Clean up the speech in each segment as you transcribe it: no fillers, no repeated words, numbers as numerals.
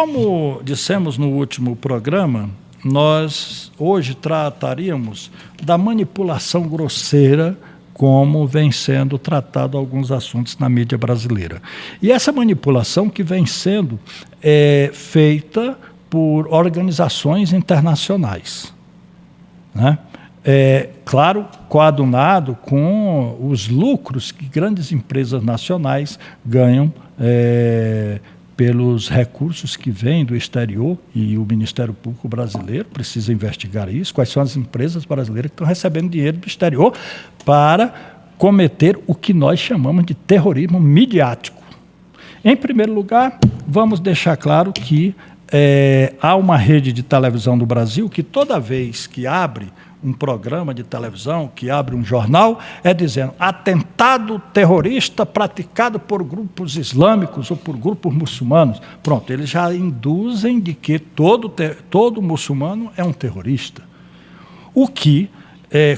Como dissemos no último programa, nós hoje trataríamos da manipulação grosseira como vem sendo tratado alguns assuntos na mídia brasileira. E essa manipulação que vem sendo feita por organizações internacionais, né? Claro, coadunado com os lucros que grandes empresas nacionais ganham pelos recursos que vêm do exterior, e o Ministério Público brasileiro precisa investigar isso, quais são as empresas brasileiras que estão recebendo dinheiro do exterior para cometer o que nós chamamos de terrorismo midiático. Em primeiro lugar, vamos deixar claro que há uma rede de televisão do Brasil que toda vez que abre um programa de televisão, que abre um jornal, dizendo atentado terrorista praticado por grupos islâmicos ou por grupos muçulmanos. Pronto, eles já induzem de que todo muçulmano é um terrorista. O que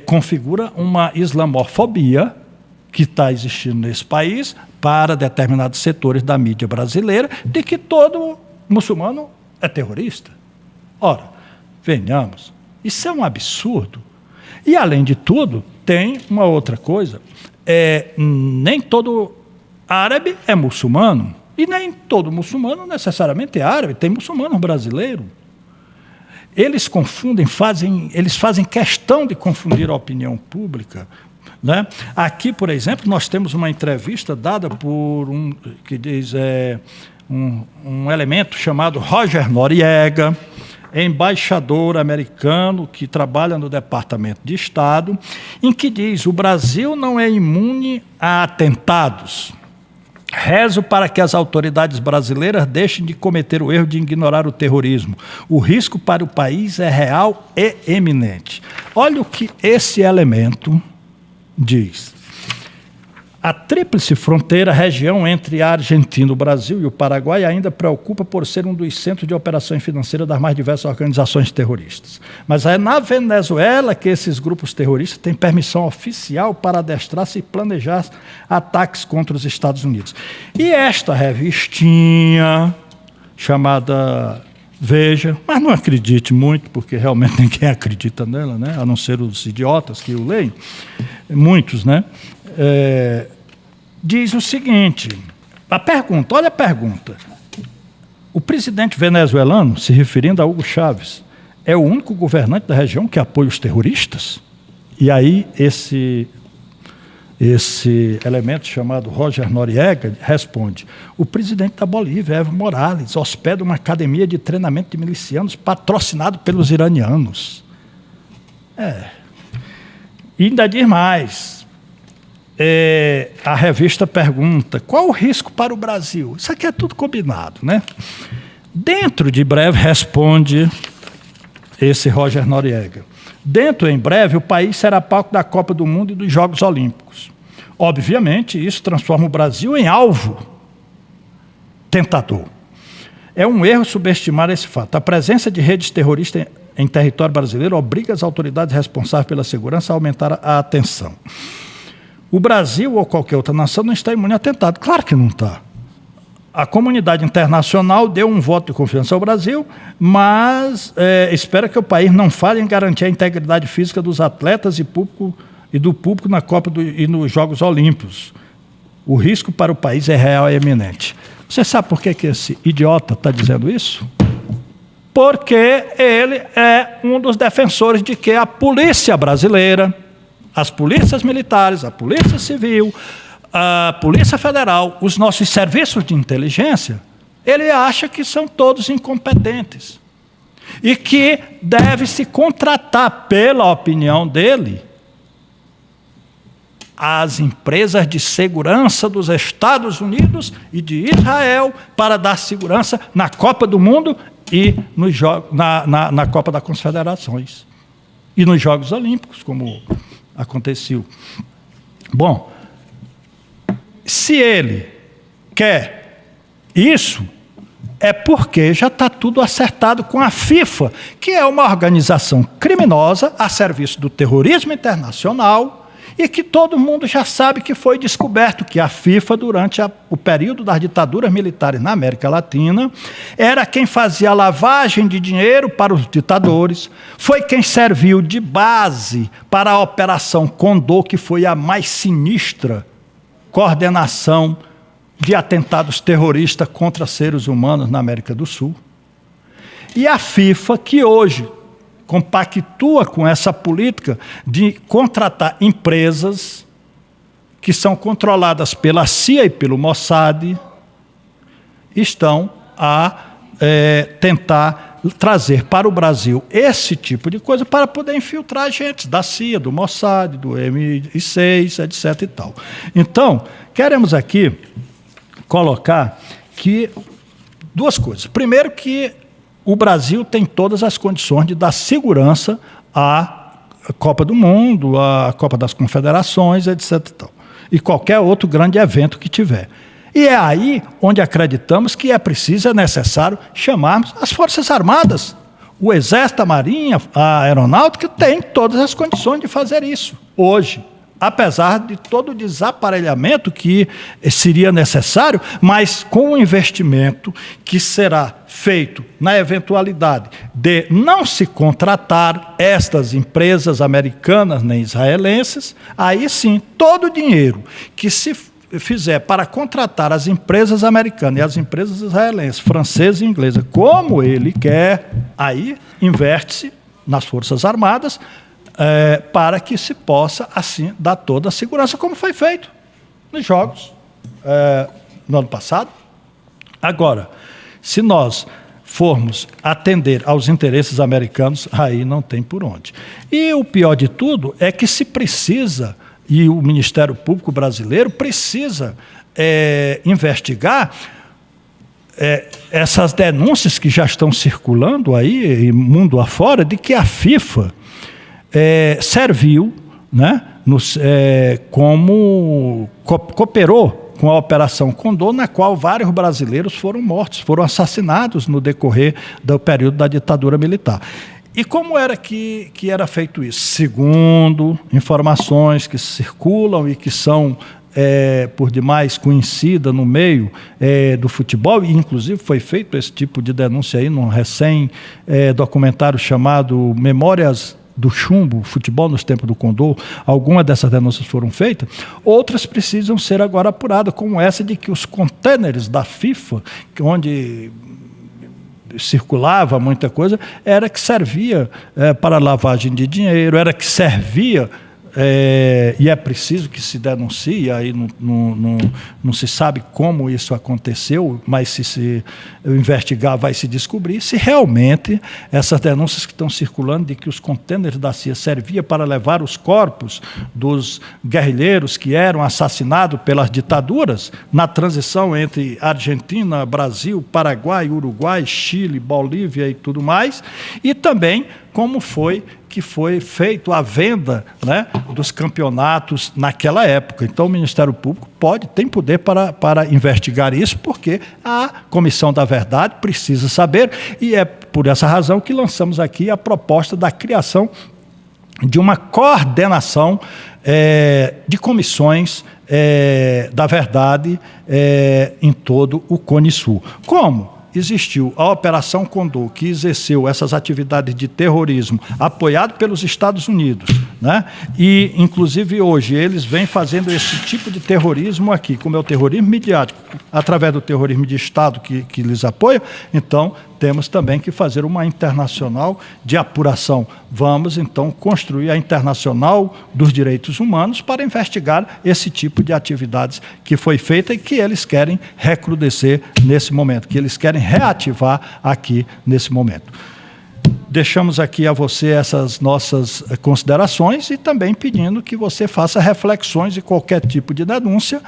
configura uma islamofobia que está existindo nesse país para determinados setores da mídia brasileira, de que todo muçulmano é terrorista. Ora, venhamos. Isso é um absurdo. E, além de tudo, tem uma outra coisa. Nem todo árabe é muçulmano. E nem todo muçulmano necessariamente é árabe. Tem muçulmano brasileiro. Eles confundem, eles fazem questão de confundir a opinião pública, né? Aqui, por exemplo, nós temos uma entrevista dada por um elemento chamado Roger Noriega, embaixador americano que trabalha no Departamento de Estado, em que diz: o Brasil não é imune a atentados. Rezo para que as autoridades brasileiras deixem de cometer o erro de ignorar o terrorismo. O risco para o país é real e eminente. Olha o que esse elemento diz. A tríplice fronteira, região entre a Argentina, o Brasil e o Paraguai, ainda preocupa por ser um dos centros de operações financeiras das mais diversas organizações terroristas. Mas é na Venezuela que esses grupos terroristas têm permissão oficial para adestrar-se e planejar ataques contra os Estados Unidos. E esta revistinha, chamada Veja, mas não acredite muito, porque realmente ninguém acredita nela, né? A não ser os idiotas que o leem, muitos, né? Diz o seguinte, olha a pergunta. O presidente venezuelano, se referindo a Hugo Chávez, é o único governante da região que apoia os terroristas? E aí esse elemento chamado Roger Noriega responde: o presidente da Bolívia, Evo Morales, hospeda uma academia de treinamento de milicianos patrocinado pelos iranianos. E ainda diz mais. A revista pergunta: qual o risco para o Brasil? Isso aqui é tudo combinado, né? Dentro de breve, responde esse Roger Noriega, em breve, o país será palco da Copa do Mundo e dos Jogos Olímpicos. Obviamente, isso transforma o Brasil em alvo tentador. É um erro subestimar esse fato. A presença de redes terroristas em território brasileiro obriga as autoridades responsáveis pela segurança a aumentar a atenção. O Brasil ou qualquer outra nação não está imune a atentado. Claro que não está. A comunidade internacional deu um voto de confiança ao Brasil, mas espera que o país não falhe em garantir a integridade física dos atletas e do público na Copa e nos Jogos Olímpicos. O risco para o país é real e eminente. Você sabe por que esse idiota está dizendo isso? Porque ele é um dos defensores de que a polícia brasileira, as polícias militares, a polícia civil, a polícia federal, os nossos serviços de inteligência, ele acha que são todos incompetentes e que deve-se contratar, pela opinião dele, as empresas de segurança dos Estados Unidos e de Israel para dar segurança na Copa do Mundo e na Copa das Confederações e nos Jogos Olímpicos, como aconteceu. Bom, se ele quer isso, é porque já está tudo acertado com a FIFA, que é uma organização criminosa a serviço do terrorismo internacional e que todo mundo já sabe que foi descoberto, que a FIFA, durante o período das ditaduras militares na América Latina, era quem fazia a lavagem de dinheiro para os ditadores, foi quem serviu de base para a Operação Condor, que foi a mais sinistra coordenação de atentados terroristas contra seres humanos na América do Sul. E a FIFA, que hoje compactua com essa política de contratar empresas que são controladas pela CIA e pelo Mossad, estão a tentar trazer para o Brasil esse tipo de coisa para poder infiltrar agentes da CIA, do Mossad, do MI6, etc. e tal. Então, queremos aqui colocar que duas coisas. Primeiro, que o Brasil tem todas as condições de dar segurança à Copa do Mundo, à Copa das Confederações, etc. e tal, e qualquer outro grande evento que tiver. E é aí onde acreditamos que é preciso, é necessário chamarmos as Forças Armadas. O Exército, a Marinha, a Aeronáutica tem todas as condições de fazer isso hoje, apesar de todo o desaparelhamento que seria necessário, mas com o investimento que será feito na eventualidade de não se contratar estas empresas americanas nem israelenses, aí sim, todo o dinheiro que se fizer para contratar as empresas americanas e as empresas israelenses, francesas e inglesas, como ele quer, aí inverte-se nas Forças Armadas, para que se possa, assim, dar toda a segurança, como foi feito nos Jogos no ano passado. Agora, se nós formos atender aos interesses americanos, aí não tem por onde. E o pior de tudo é que se precisa, e o Ministério Público brasileiro precisa investigar essas denúncias que já estão circulando aí, mundo afora, de que a FIFA serviu, né, como cooperou com a Operação Condor, na qual vários brasileiros foram mortos, foram assassinados no decorrer do período da ditadura militar. E como era que era feito isso? Segundo informações que circulam e que são, por demais, conhecidas no meio do futebol, e inclusive foi feito esse tipo de denúncia aí num documentário chamado Memórias do Chumbo, Futebol nos Tempos do Condor. Algumas dessas denúncias foram feitas, outras precisam ser agora apuradas, como essa de que os contêineres da FIFA, onde circulava muita coisa, era que servia para lavagem de dinheiro, era que servia, e é preciso que se denuncie, aí não se sabe como isso aconteceu, mas se investigar vai se descobrir se realmente essas denúncias que estão circulando de que os contêineres da CIA serviam para levar os corpos dos guerrilheiros que eram assassinados pelas ditaduras na transição entre Argentina, Brasil, Paraguai, Uruguai, Chile, Bolívia e tudo mais, e também como foi que foi feito a venda, né, dos campeonatos naquela época. Então o Ministério Público tem poder para investigar isso, porque a Comissão da Verdade precisa saber, e é por essa razão que lançamos aqui a proposta da criação de uma coordenação de comissões da verdade em todo o Cone Sul. Como existiu a Operação Condor, que exerceu essas atividades de terrorismo apoiado pelos Estados Unidos, né? E, inclusive, hoje eles vêm fazendo esse tipo de terrorismo aqui, como é o terrorismo midiático, através do terrorismo de Estado que lhes apoia. Então, temos também que fazer uma internacional de apuração. Vamos, então, construir a Internacional dos Direitos Humanos para investigar esse tipo de atividades que foi feita e que eles querem recrudescer nesse momento, que eles querem reativar aqui nesse momento. Deixamos aqui a você essas nossas considerações e também pedindo que você faça reflexões e qualquer tipo de denúncia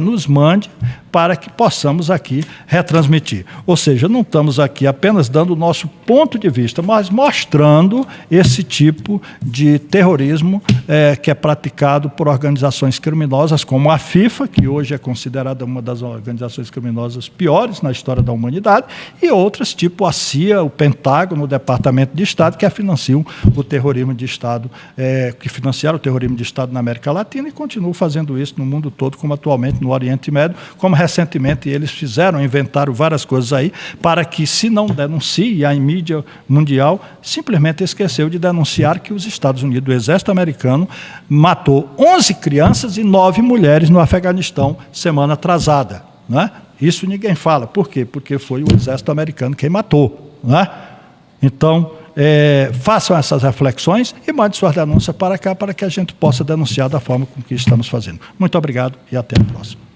nos mande para que possamos aqui retransmitir. Ou seja, não estamos aqui apenas dando o nosso ponto de vista, mas mostrando esse tipo de terrorismo que é praticado por organizações criminosas como a FIFA, que hoje é considerada uma das organizações criminosas piores na história da humanidade, e outras tipo a CIA, o Pentágono, o Departamento financiamento de Estado que financiam o terrorismo de Estado, que financiaram o terrorismo de Estado na América Latina e continuam fazendo isso no mundo todo, como atualmente no Oriente Médio, como recentemente eles inventaram várias coisas aí, para que, se não denuncie a mídia mundial, simplesmente esqueceu de denunciar que os Estados Unidos, o exército americano, matou 11 crianças e 9 mulheres no Afeganistão semana atrasada, né? Isso ninguém fala. Por quê? Porque foi o exército americano quem matou, né? Então, façam essas reflexões e mandem suas denúncias para cá, para que a gente possa denunciar da forma com que estamos fazendo. Muito obrigado e até a próxima.